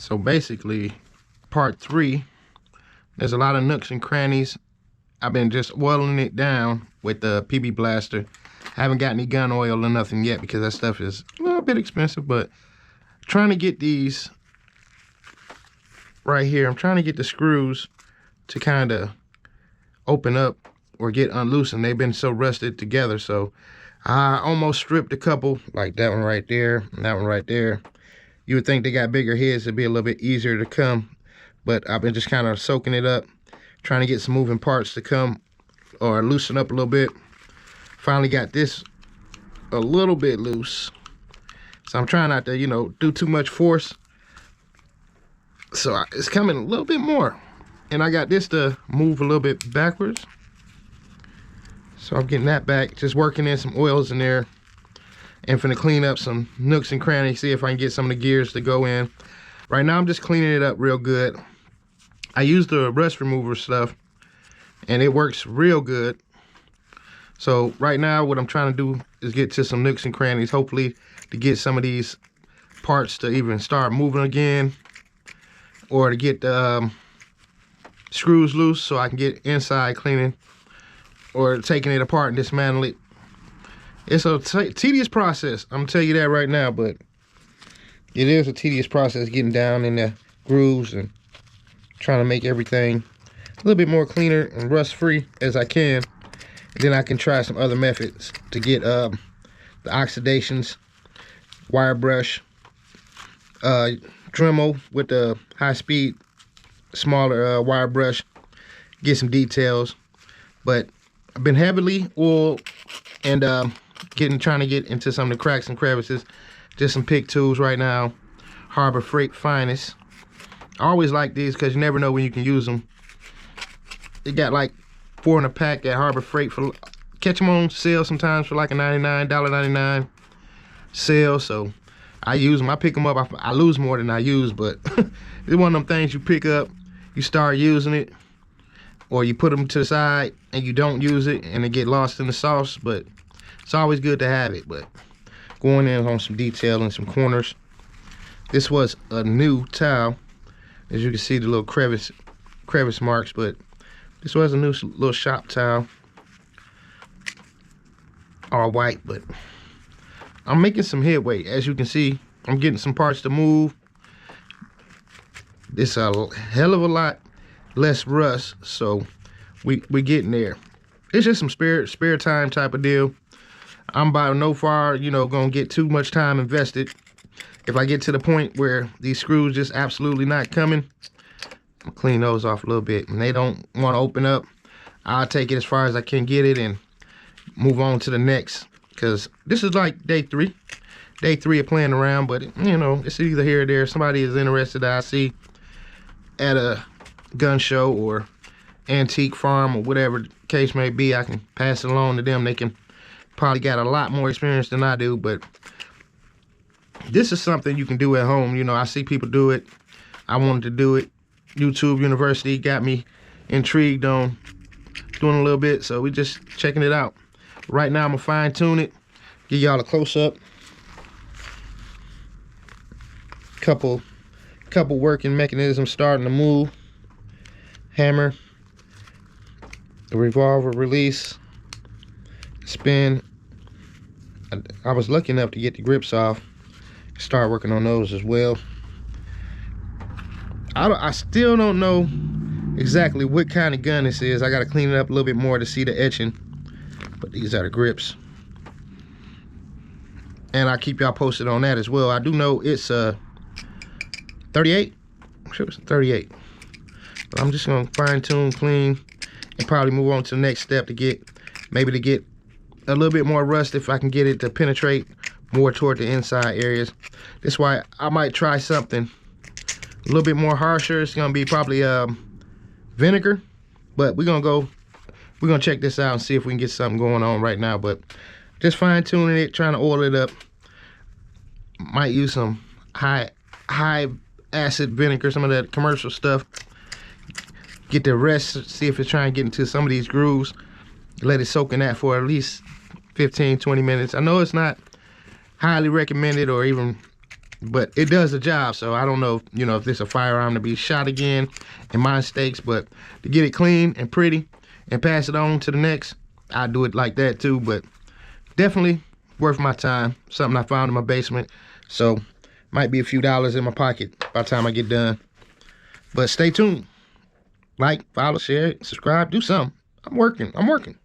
So basically, part 3, there's a lot of nooks and crannies. I've been just oiling it down with the PB Blaster. I haven't got any gun oil or nothing yet because that stuff is a little bit expensive, but trying to get these right here, I'm trying to get the screws to kind of open up or get unloosened. They've been so rusted together, so I almost stripped a couple, like that one right there and that one right there. You would think they got bigger heads, it'd be a little bit easier to come, but I've been just kind of soaking it up, trying to get some moving parts to come or loosen up a little bit. Finally got this a little bit loose, so I'm trying not to, you know, do too much force. So it's coming a little bit more, and I got this to move a little bit backwards. So I'm getting that back, just working in some oils in there, and finna clean up some nooks and crannies, see if I can get some of the gears to go in. Right now I'm just cleaning it up real good. I use the rust remover stuff, and it works real good. So right now what I'm trying to do is get to some nooks and crannies, hopefully to get some of these parts to even start moving again, or to get the screws loose so I can get inside cleaning, or taking it apart and dismantle it. It's a tedious process, I'm gonna tell you that right now, but it is a tedious process getting down in the grooves and trying to make everything a little bit more cleaner and rust free as I can. And then I can try some other methods to get the oxidations, wire brush, Dremel with the high speed, smaller wire brush, get some details. But I've been heavily oiled and trying to get into some of the cracks and crevices. Just some pick tools right now, Harbor Freight Finest. I always like these because you never know when you can use them. They got like 4 in a pack at Harbor Freight. For catch them on sale sometimes for like a $99 sale. So I use them. I pick them up. I lose more than I use, but it's one of them things you pick up, you start using it, or you put them to the side and you don't use it and it get lost in the sauce. But it's always good to have it. But going in on some detail and some corners. This was a new tile, as you can see the little crevice marks, but this was a new little shop tile, all white. But I'm making some headway. As you can see, I'm getting some parts to move. It's a hell of a lot less rust, so we getting there. It's just some spare time type of deal. I'm by no far, you know, gonna get too much time invested. If I get to the point where these screws just absolutely not coming, I'll clean those off a little bit, and they don't want to open up, I'll take it as far as I can get it and move on to the next, because this is like day 3 of playing around. But you know, it's either here or there. Somebody is interested that I see at a gun show or antique farm or whatever the case may be, I can pass it along to them. They can probably got a lot more experience than I do, but this is something you can do at home. You know, I see people do it. I wanted to do it. YouTube University got me intrigued on doing a little bit, so we just checking it out. Right now I'm gonna fine tune it, give y'all a close-up. Couple working mechanisms starting to move. Hammer, the revolver release, spin. I was lucky enough to get the grips off, start working on those as well. I still don't know exactly what kind of gun this is. I got to clean it up a little bit more to see the etching, but these are the grips, and I'll keep y'all posted on that as well. I do know it's 38. I'm sure it's 38, but I'm just gonna fine tune, clean, and probably move on to the next step to get a little bit more rust, if I can get it to penetrate more toward the inside areas. That's why I might try something a little bit more harsher. It's gonna be probably vinegar, but we're gonna check this out and see if we can get something going on right now. But just fine tuning it, trying to oil it up. Might use some high acid vinegar, some of that commercial stuff. Get the rest, see if it's trying to get into some of these grooves. Let it soak in that for at least 15-20 minutes. I know it's not highly recommended or even but it does the job. So I don't know, you know, if this is a firearm to be shot again in my stakes, but to get it clean and pretty and pass it on to the next, I do it like that too. But definitely worth my time. Something I found in my basement, so might be a few dollars in my pocket by the time I get done. But stay tuned. Like, follow, share, subscribe, do something. I'm working.